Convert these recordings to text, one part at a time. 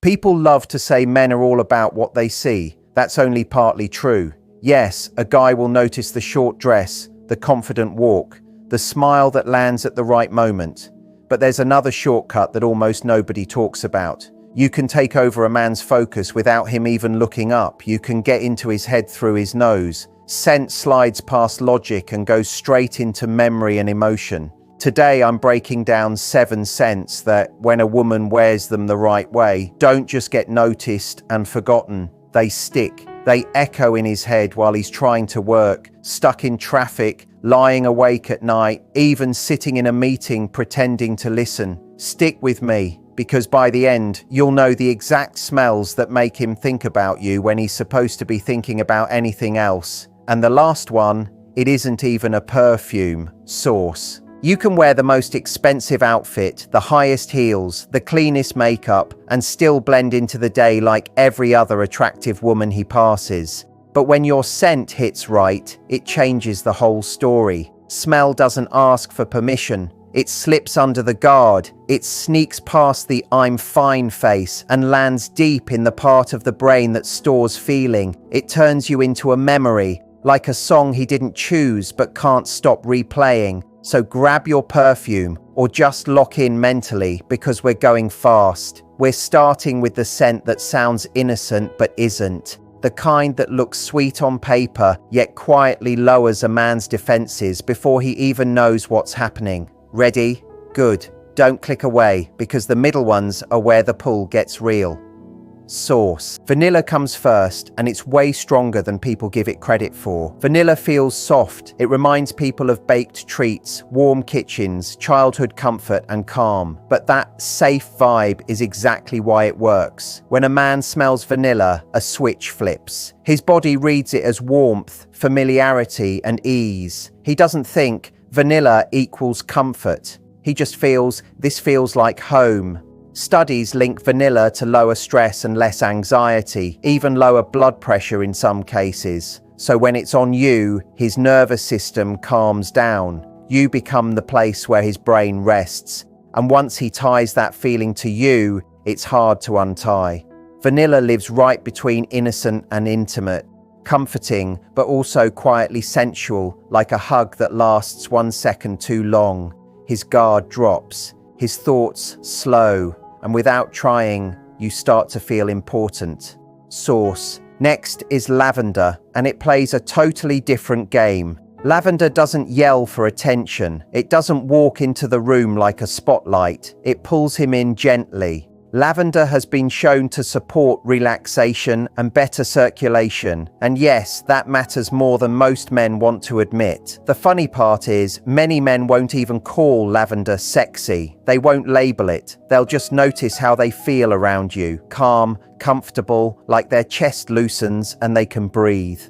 People love to say men are all about what they see. That's only partly true. Yes, a guy will notice the short dress, the confident walk, the smile that lands at the right moment. But there's another shortcut that almost nobody talks about. You can take over a man's focus without him even looking up. You can get into his head through his nose. Scent slides past logic and goes straight into memory and emotion. Today I'm breaking down 7 scents that, when a woman wears them the right way, don't just get noticed and forgotten. They stick. They echo in his head while he's trying to work, stuck in traffic, lying awake at night, even sitting in a meeting pretending to listen. Stick with me, because by the end, you'll know the exact smells that make him think about you when he's supposed to be thinking about anything else. And the last one, it isn't even a perfume. Sauce. You can wear the most expensive outfit, the highest heels, the cleanest makeup, and still blend into the day like every other attractive woman he passes. But when your scent hits right, it changes the whole story. Smell doesn't ask for permission. It slips under the guard. It sneaks past the "I'm fine" face and lands deep in the part of the brain that stores feeling. It turns you into a memory, like a song he didn't choose but can't stop replaying. So grab your perfume, or just lock in mentally, because we're going fast. We're starting with the scent that sounds innocent but isn't. The kind that looks sweet on paper, yet quietly lowers a man's defenses before he even knows what's happening. Ready? Good. Don't click away, because the middle ones are where the pull gets real. Sauce. Vanilla comes first, and it's way stronger than people give it credit for. Vanilla feels soft. It reminds people of baked treats, warm kitchens, childhood comfort, and calm. But that safe vibe is exactly why it works. When a man smells vanilla, a switch flips. His body reads it as warmth, familiarity, and ease. He doesn't think vanilla equals comfort. He just feels, this feels like home. Studies link vanilla to lower stress and less anxiety, even lower blood pressure in some cases. So when it's on you, his nervous system calms down. You become the place where his brain rests. And once he ties that feeling to you, it's hard to untie. Vanilla lives right between innocent and intimate, comforting, but also quietly sensual, like a hug that lasts 1 second too long. His guard drops, his thoughts slow, and without trying, you start to feel important. Sauce. Next is lavender, and it plays a totally different game. Lavender doesn't yell for attention. It doesn't walk into the room like a spotlight. It pulls him in gently. Lavender has been shown to support relaxation and better circulation. And yes, that matters more than most men want to admit. The funny part is, many men won't even call lavender sexy. They won't label it. They'll just notice how they feel around you. Calm, comfortable, like their chest loosens and they can breathe.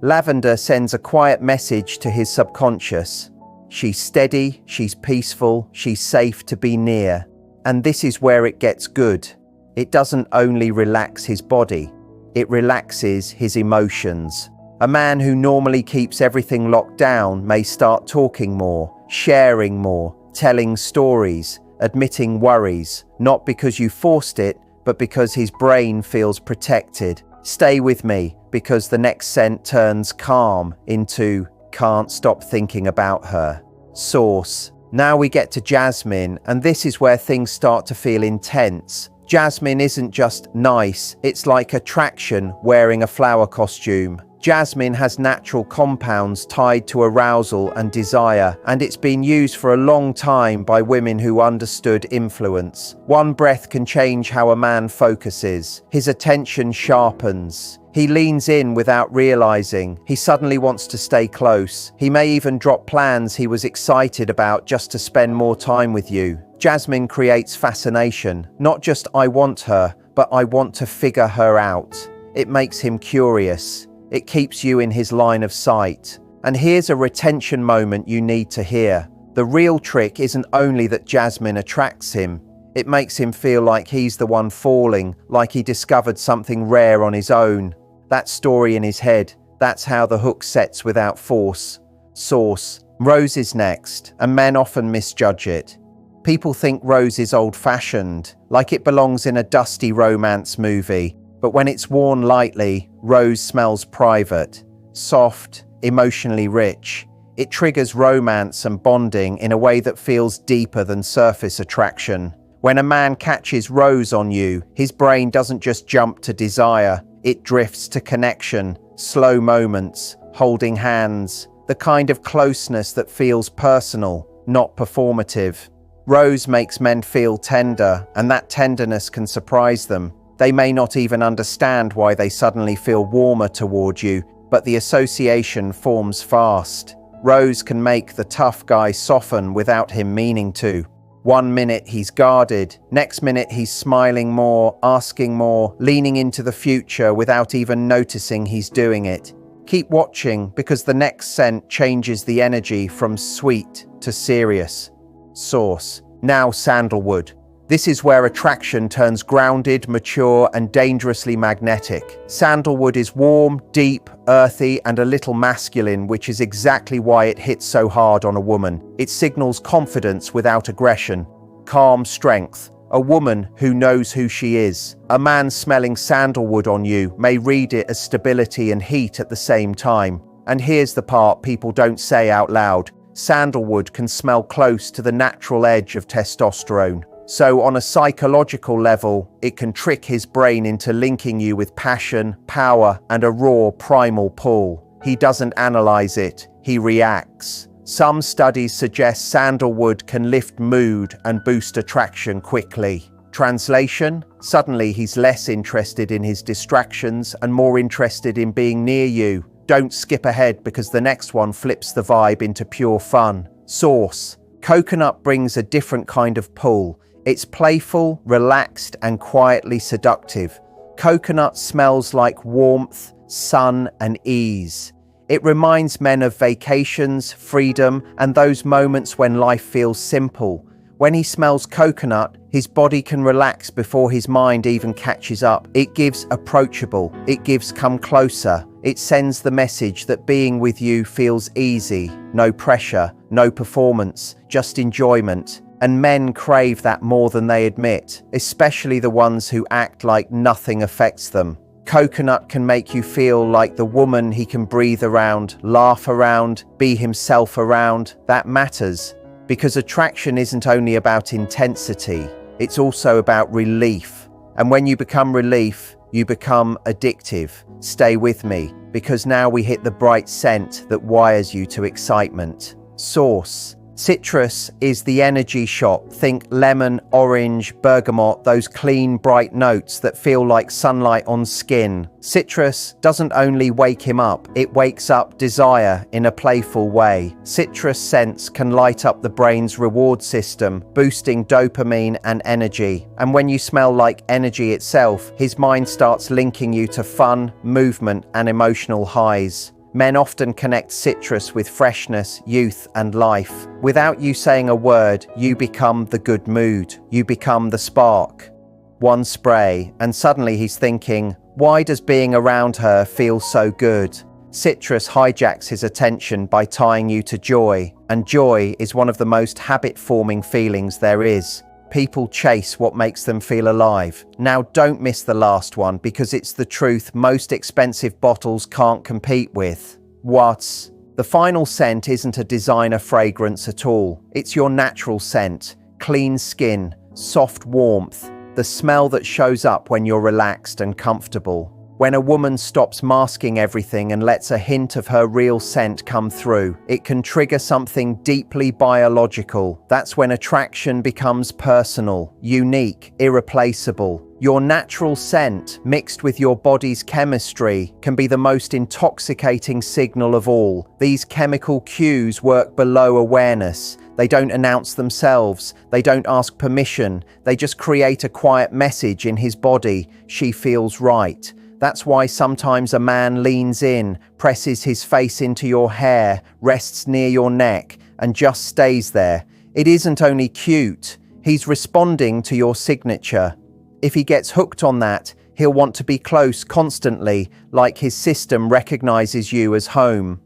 Lavender sends a quiet message to his subconscious. She's steady, she's peaceful, she's safe to be near. And this is where it gets good. It doesn't only relax his body, it relaxes his emotions. A man who normally keeps everything locked down may start talking more, sharing more, telling stories, admitting worries, not because you forced it, but because his brain feels protected. Stay with me, because the next scent turns calm into can't stop thinking about her. Sauce. Now we get to jasmine, and this is where things start to feel intense. Jasmine isn't just nice, it's like attraction wearing a flower costume. Jasmine has natural compounds tied to arousal and desire, and it's been used for a long time by women who understood influence. One breath can change how a man focuses. His attention sharpens. He leans in without realizing. He suddenly wants to stay close. He may even drop plans he was excited about just to spend more time with you. Jasmine creates fascination. Not just I want her, but I want to figure her out. It makes him curious. It keeps you in his line of sight. And here's a retention moment you need to hear. The real trick isn't only that jasmine attracts him. It makes him feel like he's the one falling, like he discovered something rare on his own. That story in his head, that's how the hook sets without force. Sauce. Rose is next, and men often misjudge it. People think Rose is old-fashioned, like it belongs in a dusty romance movie, but when it's worn lightly, Rose smells private, soft, emotionally rich. It triggers romance and bonding in a way that feels deeper than surface attraction. When a man catches Rose on you, his brain doesn't just jump to desire, it drifts to connection, slow moments, holding hands, the kind of closeness that feels personal, not performative. Rose makes men feel tender, and that tenderness can surprise them. They may not even understand why they suddenly feel warmer toward you, but the association forms fast. Rose can make the tough guy soften without him meaning to. One minute he's guarded, next minute he's smiling more, asking more, leaning into the future without even noticing he's doing it. Keep watching, because the next scent changes the energy from sweet to serious. Source: now sandalwood. This is where attraction turns grounded, mature, and dangerously magnetic. Sandalwood is warm, deep, earthy, and a little masculine, which is exactly why it hits so hard on a woman. It signals confidence without aggression, calm strength, a woman who knows who she is. A man smelling sandalwood on you may read it as stability and heat at the same time. And here's the part people don't say out loud. Sandalwood can smell close to the natural edge of testosterone. So on a psychological level, it can trick his brain into linking you with passion, power, and a raw primal pull. He doesn't analyze it, he reacts. Some studies suggest sandalwood can lift mood and boost attraction quickly. Translation: suddenly he's less interested in his distractions and more interested in being near you. Don't skip ahead, because the next one flips the vibe into pure fun. Source: coconut brings a different kind of pull. It's playful, relaxed, and quietly seductive. Coconut smells like warmth, sun, and ease. It reminds men of vacations, freedom, and those moments when life feels simple. When he smells coconut, his body can relax before his mind even catches up. It gives approachable. It gives come closer. It sends the message that being with you feels easy. No pressure, no performance, just enjoyment. And men crave that more than they admit, especially the ones who act like nothing affects them. Coconut can make you feel like the woman he can breathe around, laugh around, be himself around. That matters, because attraction isn't only about intensity, it's also about relief. And when you become relief, you become addictive. Stay with me, because now we hit the bright scent that wires you to excitement. Source: citrus is the energy shop. Think lemon, orange, bergamot, those clean, bright notes that feel like sunlight on skin. Citrus doesn't only wake him up, it wakes up desire in a playful way. Citrus scents can light up the brain's reward system, boosting dopamine and energy. And when you smell like energy itself, his mind starts linking you to fun, movement, and emotional highs. Men often connect citrus with freshness, youth, and life. Without you saying a word, you become the good mood. You become the spark. One spray, and suddenly he's thinking, why does being around her feel so good? Citrus hijacks his attention by tying you to joy, and joy is one of the most habit-forming feelings there is. People chase what makes them feel alive. Now don't miss the last one, because it's the truth most expensive bottles can't compete with. What's? The final scent isn't a designer fragrance at all. It's your natural scent. Clean skin, soft warmth, the smell that shows up when you're relaxed and comfortable. When a woman stops masking everything and lets a hint of her real scent come through, it can trigger something deeply biological. That's when attraction becomes personal, unique, irreplaceable. Your natural scent, mixed with your body's chemistry, can be the most intoxicating signal of all. These chemical cues work below awareness. They don't announce themselves. They don't ask permission. They just create a quiet message in his body. She feels right. That's why sometimes a man leans in, presses his face into your hair, rests near your neck, and just stays there. It isn't only cute. He's responding to your signature. If he gets hooked on that, he'll want to be close constantly, like his system recognizes you as home.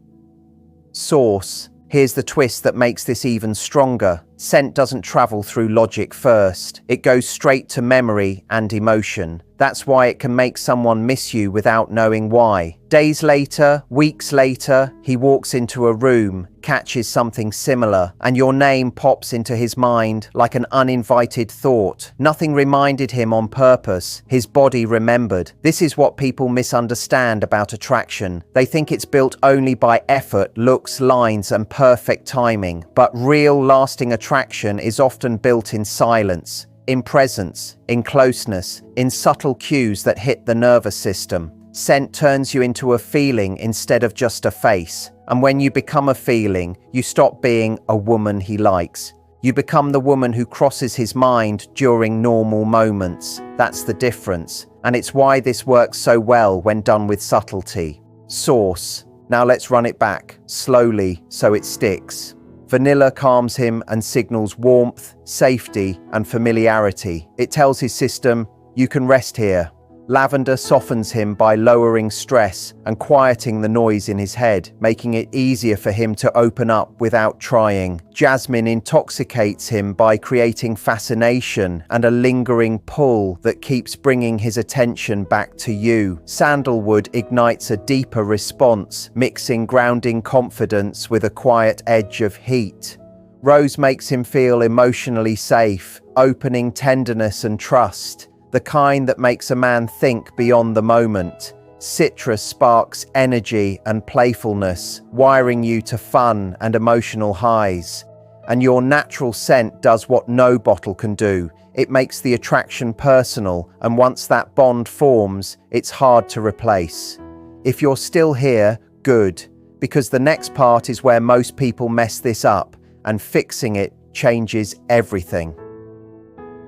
Source: here's the twist that makes this even stronger. Scent doesn't travel through logic first. It goes straight to memory and emotion. That's why it can make someone miss you without knowing why. Days later, weeks later, he walks into a room, catches something similar, and your name pops into his mind like an uninvited thought. Nothing reminded him on purpose. His body remembered. This is what people misunderstand about attraction. They think it's built only by effort, looks, lines, and perfect timing. But real, lasting attraction is often built in silence, in presence, in closeness, in subtle cues that hit the nervous system. Scent turns you into a feeling instead of just a face. And when you become a feeling, you stop being a woman he likes. You become the woman who crosses his mind during normal moments. That's the difference. And it's why this works so well when done with subtlety. Source. Now let's run it back, slowly, so it sticks. Vanilla calms him and signals warmth, safety, and familiarity. It tells his system, you can rest here. Lavender softens him by lowering stress and quieting the noise in his head, making it easier for him to open up without trying. Jasmine intoxicates him by creating fascination and a lingering pull that keeps bringing his attention back to you. Sandalwood ignites a deeper response, mixing grounding confidence with a quiet edge of heat. Rose makes him feel emotionally safe, opening tenderness and trust. The kind that makes a man think beyond the moment. Citrus sparks energy and playfulness, wiring you to fun and emotional highs. And your natural scent does what no bottle can do. It makes the attraction personal, and once that bond forms, it's hard to replace. If you're still here, good, because the next part is where most people mess this up, and fixing it changes everything.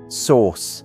Source.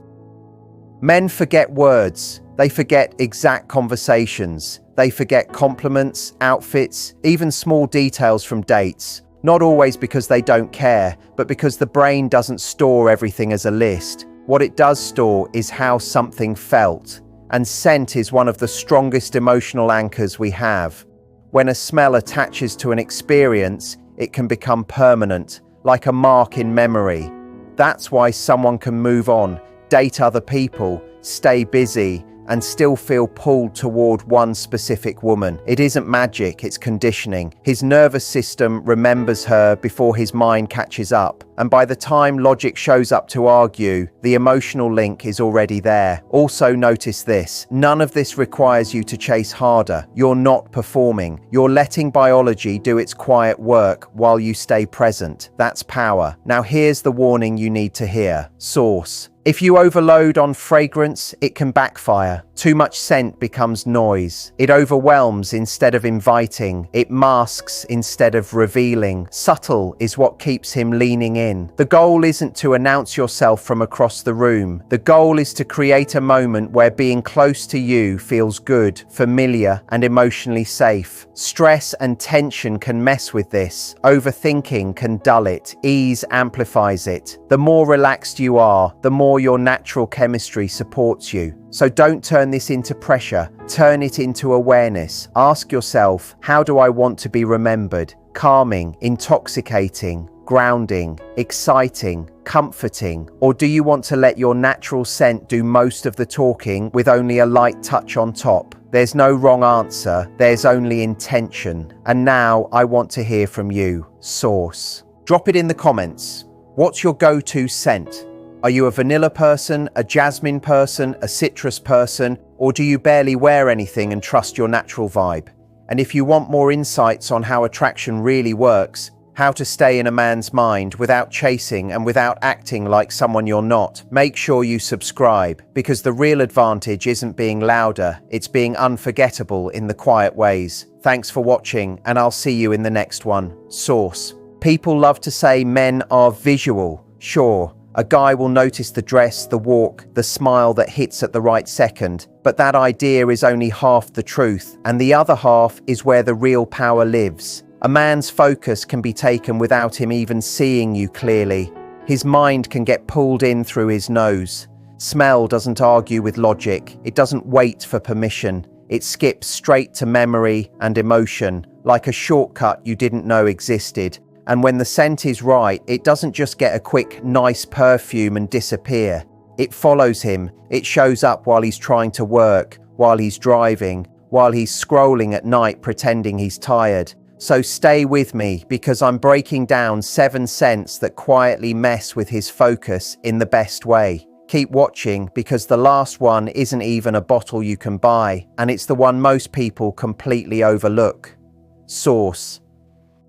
Men forget words. They forget exact conversations. They forget compliments, outfits, even small details from dates. Not always because they don't care, but because the brain doesn't store everything as a list. What it does store is how something felt. And scent is one of the strongest emotional anchors we have. When a smell attaches to an experience, it can become permanent, like a mark in memory. That's why someone can move on, date other people, stay busy, and still feel pulled toward one specific woman. It isn't magic, it's conditioning. His nervous system remembers her before his mind catches up. And by the time logic shows up to argue, the emotional link is already there. Also notice this, none of this requires you to chase harder. You're not performing. You're letting biology do its quiet work while you stay present. That's power. Now here's the warning you need to hear. Source. If you overload on fragrance, it can backfire. Too much scent becomes noise. It overwhelms instead of inviting. It masks instead of revealing. Subtle is what keeps him leaning in. The goal isn't to announce yourself from across the room. The goal is to create a moment where being close to you feels good, familiar, and emotionally safe. Stress and tension can mess with this. Overthinking can dull it. Ease amplifies it. The more relaxed you are, the more your natural chemistry supports you. So don't turn this into pressure, turn it into awareness. Ask yourself, how do I want to be remembered? Calming, intoxicating, grounding, exciting, comforting? Or do you want to let your natural scent do most of the talking with only a light touch on top? There's no wrong answer, there's only intention. And now I want to hear from you. Source. Drop it in the comments. What's your go-to scent? Are you a vanilla person, a jasmine person, a citrus person, or do you barely wear anything and trust your natural vibe? And if you want more insights on how attraction really works, how to stay in a man's mind without chasing and without acting like someone you're not, make sure you subscribe, because the real advantage isn't being louder, it's being unforgettable in the quiet ways. Thanks for watching, and I'll see you in the next one. Source. People love to say men are visual. Sure. A guy will notice the dress, the walk, the smile that hits at the right second. But that idea is only half the truth, and the other half is where the real power lives. A man's focus can be taken without him even seeing you clearly. His mind can get pulled in through his nose. Smell doesn't argue with logic. It doesn't wait for permission. It skips straight to memory and emotion, like a shortcut you didn't know existed. And when the scent is right, it doesn't just get a quick, nice perfume and disappear. It follows him. It shows up while he's trying to work, while he's driving, while he's scrolling at night pretending he's tired. So stay with me, because I'm breaking down 7 scents that quietly mess with his focus in the best way. Keep watching, because the last one isn't even a bottle you can buy, and it's the one most people completely overlook. Source.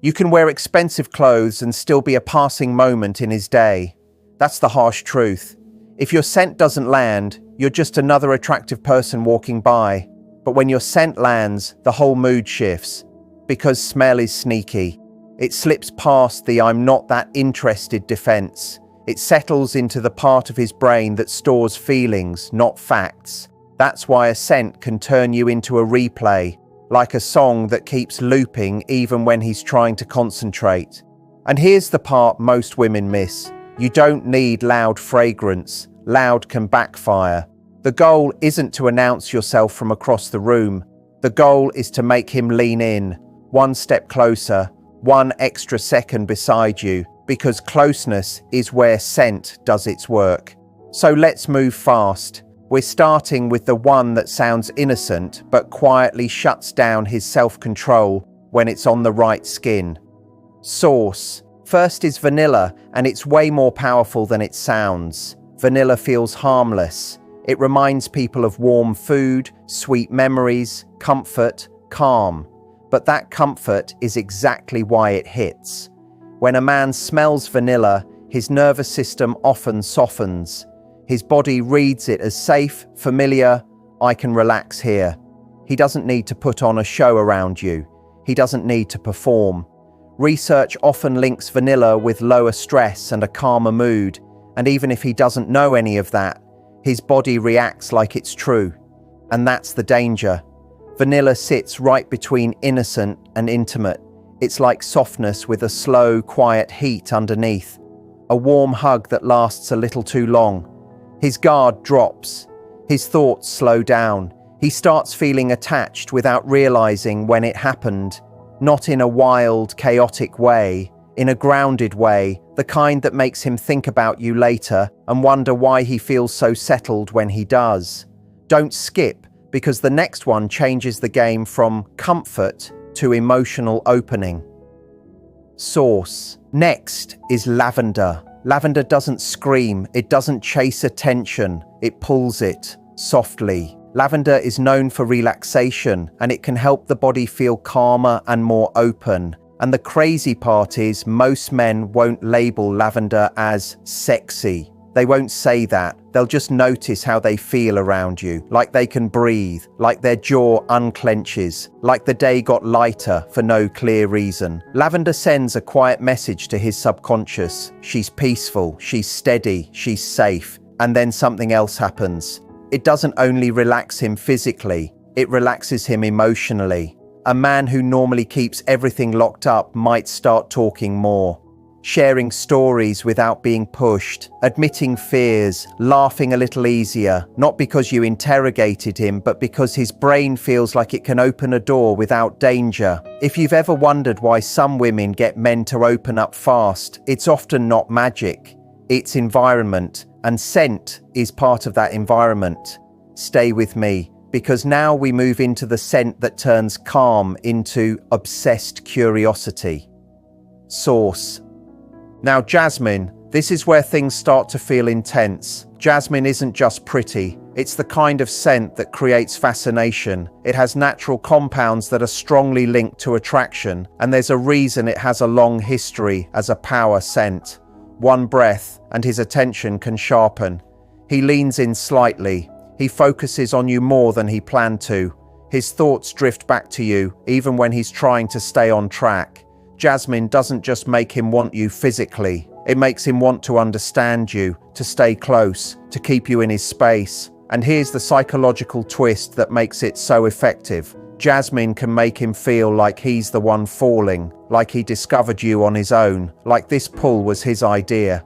You can wear expensive clothes and still be a passing moment in his day. That's the harsh truth. If your scent doesn't land, you're just another attractive person walking by. But when your scent lands, the whole mood shifts. Because smell is sneaky. It slips past the "I'm not that interested" defense. It settles into the part of his brain that stores feelings, not facts. That's why a scent can turn you into a replay, like a song that keeps looping even when he's trying to concentrate. And here's the part most women miss. You don't need loud fragrance. Loud can backfire. The goal isn't to announce yourself from across the room. The goal is to make him lean in, one step closer, one extra second beside you, because closeness is where scent does its work. So let's move fast. We're starting with the one that sounds innocent but quietly shuts down his self-control when it's on the right skin. Source. First is vanilla, and it's way more powerful than it sounds. Vanilla feels harmless. It reminds people of warm food, sweet memories, comfort, calm. But that comfort is exactly why it hits. When a man smells vanilla, his nervous system often softens. His body reads it as safe, familiar. I can relax here. He doesn't need to put on a show around you. He doesn't need to perform. Research often links vanilla with lower stress and a calmer mood, and even if he doesn't know any of that, his body reacts like it's true. And that's the danger. Vanilla sits right between innocent and intimate. It's like softness with a slow, quiet heat underneath. A warm hug that lasts a little too long. His guard drops. His thoughts slow down. He starts feeling attached without realizing when it happened. Not in a wild, chaotic way, in a grounded way, the kind that makes him think about you later and wonder why he feels so settled when he does. Don't skip, because the next one changes the game from comfort to emotional opening. Source. Next is lavender. Lavender doesn't scream, it doesn't chase attention, it pulls it softly. Lavender is known for relaxation, and it can help the body feel calmer and more open. And the crazy part is, most men won't label lavender as sexy. They won't say that. They'll just notice how they feel around you, like they can breathe, like their jaw unclenches, like the day got lighter for no clear reason. Lavender sends a quiet message to his subconscious. She's peaceful, she's steady, she's safe. And then something else happens. It doesn't only relax him physically, it relaxes him emotionally. A man who normally keeps everything locked up might start talking more, sharing stories without being pushed, admitting fears, laughing a little easier, not because you interrogated him, but because his brain feels like it can open a door without danger. If you've ever wondered why some women get men to open up fast, it's often not magic, it's environment. And scent is part of that environment. Stay with me, because now we move into the scent that turns calm into obsessed curiosity. Source. Now jasmine, this is where things start to feel intense. Jasmine isn't just pretty, it's the kind of scent that creates fascination. It has natural compounds that are strongly linked to attraction, and there's a reason it has a long history as a power scent. One breath, and his attention can sharpen. He leans in slightly. He focuses on you more than he planned to. His thoughts drift back to you, even when he's trying to stay on track. Jasmine doesn't just make him want you physically. It makes him want to understand you, to stay close, to keep you in his space. And here's the psychological twist that makes it so effective. Jasmine can make him feel like he's the one falling, like he discovered you on his own, like this pull was his idea.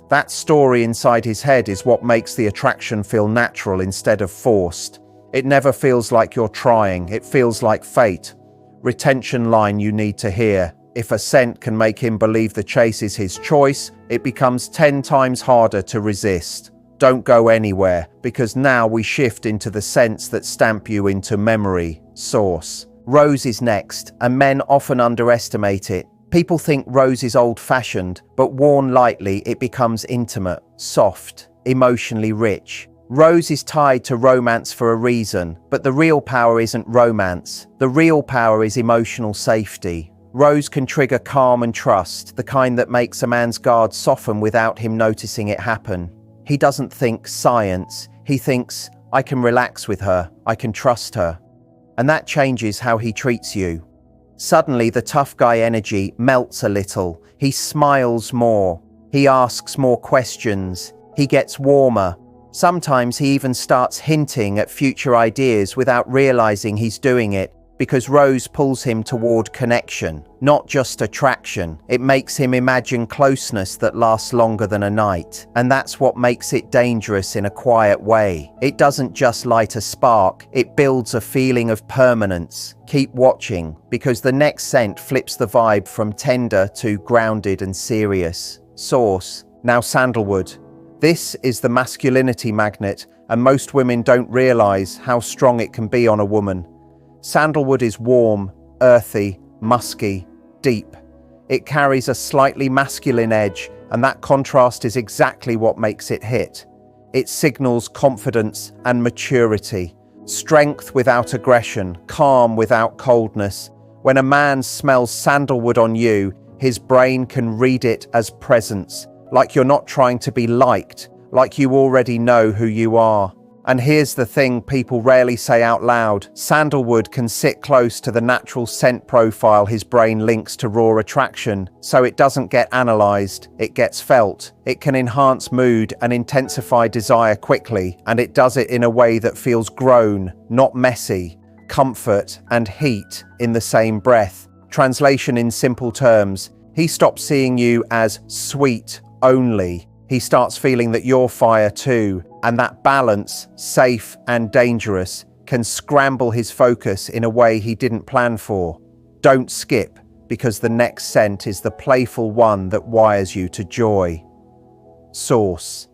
That story inside his head is what makes the attraction feel natural instead of forced. It never feels like you're trying, it feels like fate. Retention line you need to hear. If a scent can make him believe the chase is his choice, it becomes 10 times harder to resist. Don't go anywhere, because now we shift into the scents that stamp you into memory. Source. Rose is next, and men often underestimate it. People think rose is old-fashioned, but worn lightly, it becomes intimate, soft, emotionally rich. Rose is tied to romance for a reason, but the real power isn't romance. The real power is emotional safety. Rose can trigger calm and trust, the kind that makes a man's guard soften without him noticing it happen. He doesn't think science, he thinks, I can relax with her, I can trust her. And that changes how he treats you. Suddenly the tough guy energy melts a little, he smiles more, he asks more questions, he gets warmer. Sometimes he even starts hinting at future ideas without realizing he's doing it, because Rose pulls him toward connection, not just attraction. It makes him imagine closeness that lasts longer than a night. And that's what makes it dangerous in a quiet way. It doesn't just light a spark, it builds a feeling of permanence. Keep watching, because the next scent flips the vibe from tender to grounded and serious. Source. Now sandalwood. This is the masculinity magnet, and most women don't realize how strong it can be on a woman. Sandalwood is warm, earthy, musky, deep. It carries a slightly masculine edge, and that contrast is exactly what makes it hit. It signals confidence and maturity, strength without aggression, calm without coldness. When a man smells sandalwood on you, his brain can read it as presence, like you're not trying to be liked, like you already know who you are. And here's the thing people rarely say out loud. Sandalwood can sit close to the natural scent profile his brain links to raw attraction, so it doesn't get analyzed, it gets felt. It can enhance mood and intensify desire quickly, and it does it in a way that feels grown, not messy. Comfort and heat in the same breath. Translation in simple terms, he stops seeing you as sweet only. He starts feeling that you're fire too, and that balance, safe and dangerous, can scramble his focus in a way he didn't plan for. Don't skip, because the next scent is the playful one that wires you to joy. Source.